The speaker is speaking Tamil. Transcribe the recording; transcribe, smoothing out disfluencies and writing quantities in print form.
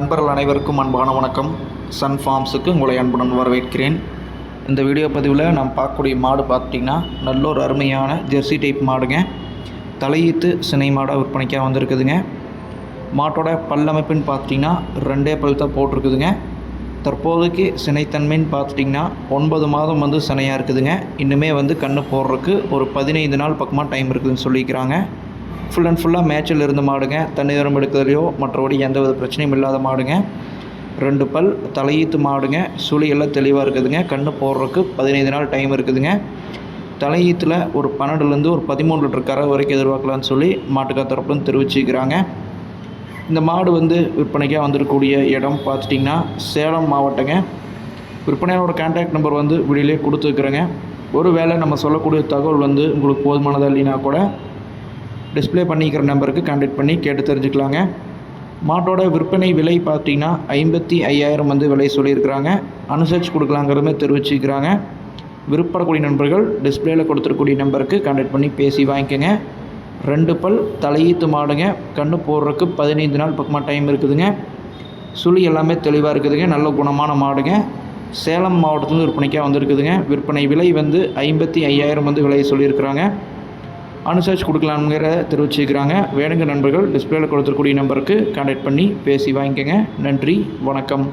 நண்பர்கள் அனைவருக்கும் அன்பான வணக்கம். சன் ஃபார்ம்ஸுக்கு உங்களை அன்புடன் வரவேற்கிறேன். இந்த வீடியோ பதிவில் நாம் பார்க்கக்கூடிய மாடு பார்த்திங்கன்னா நல்ல ஒரு அருமையான ஜெர்சி டைப் மாடுங்க. தலையீத்து சினை மாடாக விற்பனைக்காக வந்திருக்குதுங்க. மாட்டோட பல்லமைப்புன்னு பார்த்திங்கன்னா 2 பல் தான் போட்டிருக்குதுங்க. தற்போதைக்கு சினைத்தன்மைன்னு பார்த்துட்டிங்கன்னா 9 மாதம் சினையாக இருக்குதுங்க. இன்னுமே கன்று போடுறதுக்கு ஒரு 15 நாள் பக்கமாக டைம் இருக்குதுன்னு சொல்லிக்கிறாங்க. ஃபுல் அண்ட் ஃபுல்லாக மேட்சில் இருந்த மாடுங்க. தண்ணி தரம் எடுக்கிறதுலையோ மற்றபடி எந்த வித பிரச்சனையும் இல்லாத மாடுங்க. 2 பல் தலையீத்து மாடுங்க. சுழியெல்லாம் தெளிவாக இருக்குதுங்க. கன்று போடுறதுக்கு 15 நாள் டைம் இருக்குதுங்க. தலையீத்தில் ஒரு 12லேருந்து ஒரு 13 லிட்டர் கரை வரைக்கும் எதிர்பார்க்கலான்னு சொல்லி மாட்டுக்கார தரப்புன்னு தெரிவிச்சுக்கிறாங்க. இந்த மாடு விற்பனைக்காக வந்திருக்கக்கூடிய இடம் பார்த்துட்டிங்கன்னா சேலம் மாவட்டங்க. விற்பனையோட கான்டாக்ட் நம்பர் வீடியோலேயே கொடுத்துருக்குறேங்க. ஒரு வேளை நம்ம சொல்லக்கூடிய தகவல் உங்களுக்கு போதுமானதாக இல்லைனா கூட டிஸ்பிளே பண்ணிக்கிற நம்பருக்கு கான்டாக்ட் பண்ணி கேட்டு தெரிஞ்சுக்கலாங்க. மாட்டோட விற்பனை விலை பார்த்திங்கன்னா 55,000 விலை சொல்லியிருக்கிறாங்க. அனுசரித்து கொடுக்கலாங்கிறதுமே தெரிவிச்சுக்கிறாங்க. விருப்பப்படக்கூடிய நண்பர்கள் டிஸ்பிளேயில் கொடுத்துருக்கூடிய நம்பருக்கு கான்டாக்ட் பண்ணி பேசி வாங்கிக்கோங்க. 2 பல் தலையீத்து மாடுங்க. கன்று போடுறதுக்கு 15 நாள் பக்கமாக டைம் இருக்குதுங்க. சுழி எல்லாமே தெளிவாக இருக்குதுங்க. நல்ல குணமான மாடுங்க. சேலம் மாவட்டத்துலேருந்து விற்பனைக்காக வந்திருக்குதுங்க. விற்பனை விலை 55,000 விலையை சொல்லியிருக்கிறாங்க. அனுசரித்து கொடுக்கலாம்ங்கிற தெரிவிச்சுக்கிறாங்க. வேணுங்க நண்பர்கள் டிஸ்பிளேயில் கொடுத்துருக்கூடிய நம்பருக்கு கான்டாக்ட் பண்ணி பேசி வாங்கிக்கோங்க. நன்றி, வணக்கம்.